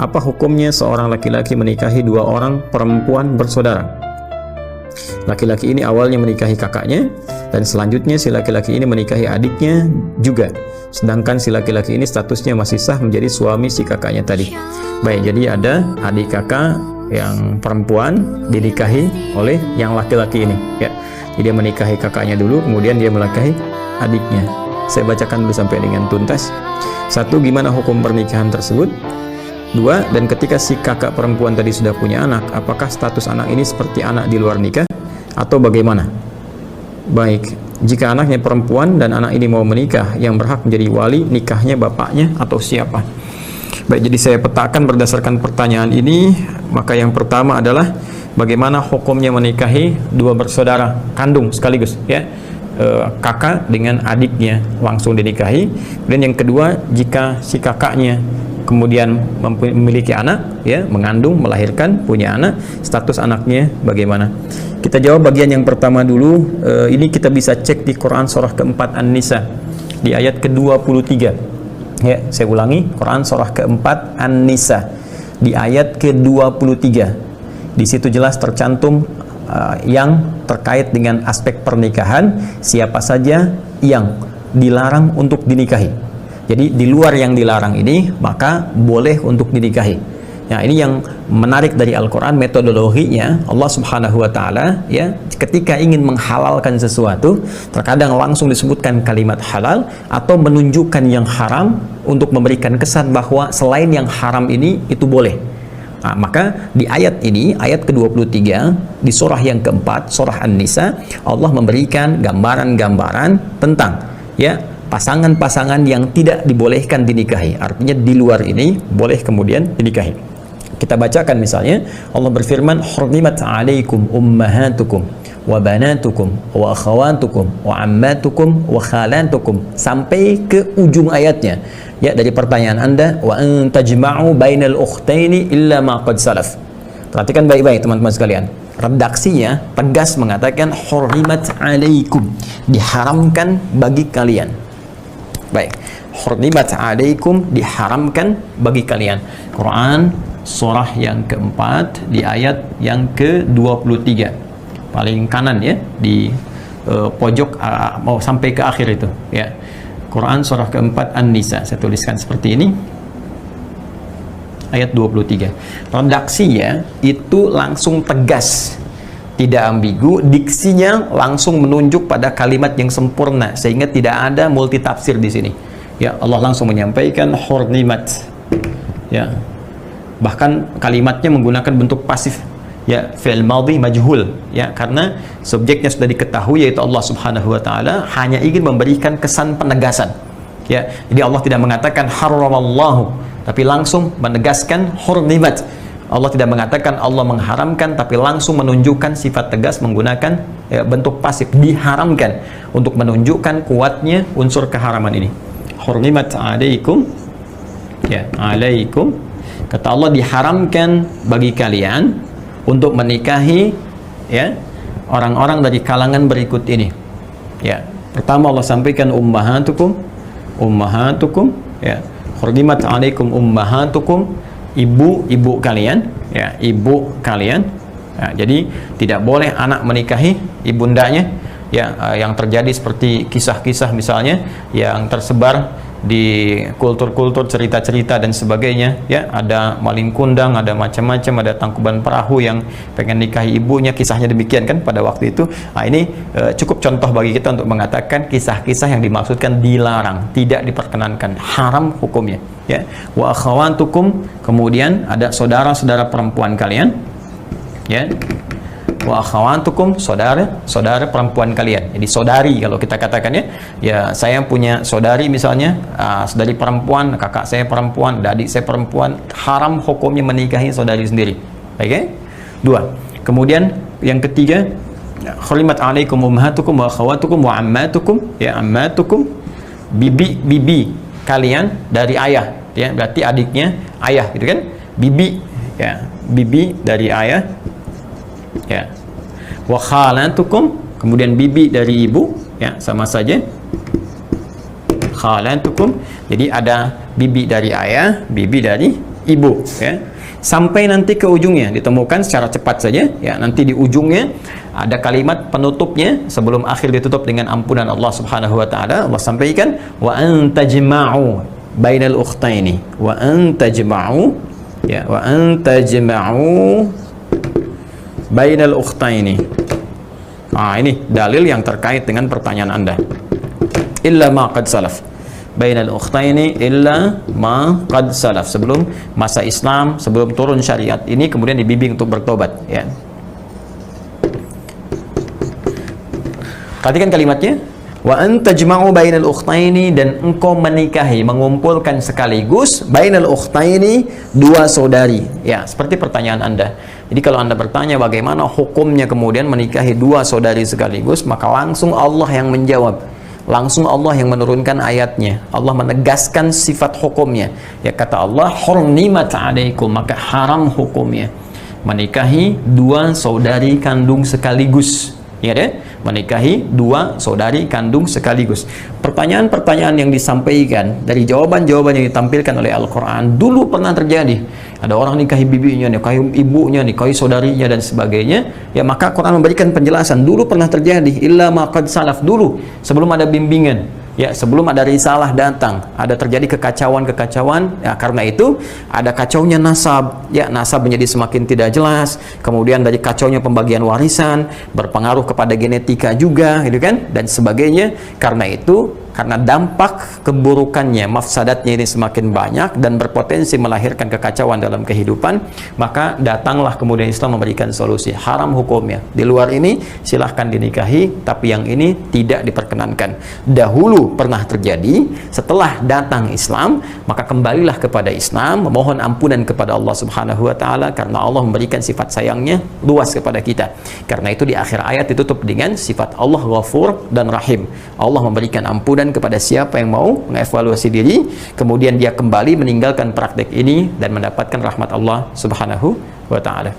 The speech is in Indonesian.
Apa hukumnya seorang laki-laki menikahi dua orang perempuan bersaudara? Laki-laki ini awalnya menikahi kakaknya, dan selanjutnya si laki-laki ini menikahi adiknya juga. Sedangkan si laki-laki ini statusnya masih sah menjadi suami si kakaknya tadi. Baik, jadi ada adik kakak yang perempuan dinikahi oleh yang laki-laki ini, ya. Jadi dia menikahi kakaknya dulu, kemudian dia menikahi adiknya. Saya bacakan dulu sampai dengan tuntas. 1. Gimana hukum pernikahan tersebut? 2. Dan ketika si kakak perempuan tadi sudah punya anak, apakah status anak ini seperti anak di luar nikah atau bagaimana? Baik, jika anaknya perempuan dan anak ini mau menikah, yang berhak menjadi wali nikahnya bapaknya atau siapa? Baik, jadi saya petakan berdasarkan pertanyaan ini. Maka yang pertama adalah bagaimana hukumnya menikahi dua bersaudara kandung sekaligus, ya. Kakak dengan adiknya langsung dinikahi. Kemudian yang kedua, jika si kakaknya kemudian memiliki anak, ya, mengandung, melahirkan, punya anak, status anaknya bagaimana? Kita jawab bagian yang pertama dulu. Ini kita bisa cek di Quran surah keempat An-Nisa di ayat ke-23. Ya, saya ulangi, Quran surah keempat An-Nisa di ayat ke-23. Di situ jelas tercantum yang terkait dengan aspek pernikahan, siapa saja yang dilarang untuk dinikahi. Jadi di luar yang dilarang ini maka boleh untuk dinikahi. Nah, ini yang menarik dari Al-Quran, metodologinya. Allah Subhanahu wa Ta'ala, ya, ketika ingin menghalalkan sesuatu, terkadang langsung disebutkan kalimat halal atau menunjukkan yang haram untuk memberikan kesan bahwa selain yang haram ini itu boleh. Nah, maka di ayat ini, ayat ke-23 di surah yang keempat, surah An-Nisa, Allah memberikan gambaran-gambaran tentang, ya, pasangan-pasangan yang tidak dibolehkan dinikahi. Artinya di luar ini boleh kemudian dinikahi. Kita bacakan misalnya, Allah berfirman, "Hurrimat 'alaikum ummahatukum wa banatukum wa akhawatukum wa ammatukum wa khalatukum," sampai ke ujung ayatnya. Ya, dari pertanyaan Anda, "Wa an tajma'u bainal ukhtaini illa ma qad salaf." Perhatikan baik-baik teman-teman sekalian. Redaksinya tegas mengatakan hurrimat 'alaikum, diharamkan bagi kalian. Baik, hurrimat 'alaikum, diharamkan bagi kalian. Quran surah yang keempat di ayat yang ke-23 paling kanan, ya, di pojok mau sampai ke akhir itu, ya. Quran surah keempat An-Nisa, saya tuliskan seperti ini, ayat 23. Redaksinya itu langsung tegas, tidak ambigu, diksinya langsung menunjuk pada kalimat yang sempurna sehingga tidak ada multitafsir di sini. Ya, Allah langsung menyampaikan hurrimat, ya. Bahkan kalimatnya menggunakan bentuk pasif, ya, fi'il madhi majhul, ya, karena subjeknya sudah diketahui yaitu Allah Subhanahu wa Ta'ala, hanya ingin memberikan kesan penegasan, ya. Jadi Allah tidak mengatakan haramallahu, tapi langsung menegaskan hurrimat. Allah tidak mengatakan Allah mengharamkan, tapi langsung menunjukkan sifat tegas menggunakan, ya, bentuk pasif, diharamkan, untuk menunjukkan kuatnya unsur keharaman ini. Hurrimat 'alaikum, ya, 'alaikum, kata Allah, diharamkan bagi kalian untuk menikahi, ya, orang-orang dari kalangan berikut ini. Ya, pertama Allah sampaikan ummahatukum, ya, hurrimat 'alaikum ummahatukum, ibu-ibu kalian, ya, ibu kalian. Ya, jadi tidak boleh anak menikahi ibundanya, ya, yang terjadi seperti kisah-kisah misalnya yang tersebar di kultur-kultur, cerita-cerita dan sebagainya, ya, ada maling kundang, ada macam-macam, ada tangkuban perahu yang pengen nikahi ibunya, kisahnya demikian kan pada waktu itu. Nah, ini cukup contoh bagi kita untuk mengatakan kisah-kisah yang dimaksudkan dilarang, tidak diperkenankan, haram hukumnya, ya. Wa akhawatukum, kemudian ada saudara-saudara perempuan kalian, ya. Wa akhawatukum, saudara perempuan kalian. Jadi saudari kalau kita katakan, ya, ya, saya punya saudari misalnya, saudari perempuan, kakak saya perempuan, adik saya perempuan, haram hukumnya menikahi saudari sendiri. Oke? Okay? 2. Kemudian yang ketiga, hurrimat 'alaikum ummahatukum wa akhawatukum wa ammatukum, ya, ammatukum, bibi kalian dari ayah, ya, berarti adiknya ayah, gitu kan? Bibi, ya, bibi dari ayah, ya. Wa khalatukum, kemudian bibi dari ibu, ya, sama saja khalatukum. Jadi ada bibi dari ayah, bibi dari ibu, ya. Sampai nanti ke ujungnya ditemukan secara cepat saja, ya. Nanti di ujungnya ada kalimat penutupnya sebelum akhir ditutup dengan ampunan Allah Subhanahu wa taala. Allah sampaikan wa antajma'u bainal ukhtaini wa antajma'u, ya, wa antajma'u bainal ukhtaini. Ini dalil yang terkait dengan pertanyaan Anda. Illa ma qad salaf. Bainal ukhtaini illa ma qad salaf. Sebelum masa Islam, sebelum turun syariat ini kemudian dibimbing untuk bertobat, ya. Perhatikan kalimatnya. Wa antajma'u bainal ukhtaini, dan engkau menikahi, mengumpulkan sekaligus bainal ukhtaini, dua saudari. Ya, seperti pertanyaan Anda. Jadi kalau Anda bertanya bagaimana hukumnya kemudian menikahi dua saudari sekaligus, maka langsung Allah yang menjawab. Langsung Allah yang menurunkan ayatnya. Allah menegaskan sifat hukumnya. Ya, kata Allah, hurrimat 'alaikum, maka haram hukumnya menikahi dua saudari kandung sekaligus. Ya deh, menikahi dua saudari kandung sekaligus. Pertanyaan-pertanyaan yang disampaikan dari jawaban-jawaban yang ditampilkan oleh Al-Quran dulu pernah terjadi. Ada orang nikahi bibinya, nikahi ibunya, nikahi saudarinya dan sebagainya. Ya, maka Quran memberikan penjelasan dulu pernah terjadi. Illa ma qad salaf, dulu sebelum ada bimbingan. Ya, sebelum ada risalah datang, ada terjadi kekacauan-kekacauan. Ya, karena itu ada kacaunya nasab. Ya, nasab menjadi semakin tidak jelas. Kemudian dari kacaunya pembagian warisan, berpengaruh kepada genetika juga, gitu kan? Dan sebagainya. Karena itu, karena dampak keburukannya, mafsadatnya ini semakin banyak dan berpotensi melahirkan kekacauan dalam kehidupan, maka datanglah kemudian Islam memberikan solusi. Haram hukumnya. Di luar ini silahkan dinikahi, tapi yang ini tidak diperkenankan. Dahulu pernah terjadi, setelah datang Islam, maka kembalilah kepada Islam, memohon ampunan kepada Allah Subhanahu wa taala, karena Allah memberikan sifat sayangnya luas kepada kita. Karena itu di akhir ayat ditutup dengan sifat Allah Ghafur dan Rahim. Allah memberikan ampunan kepada siapa yang mau mengevaluasi diri, kemudian dia kembali meninggalkan praktek ini dan mendapatkan rahmat Allah Subhanahu wa taala.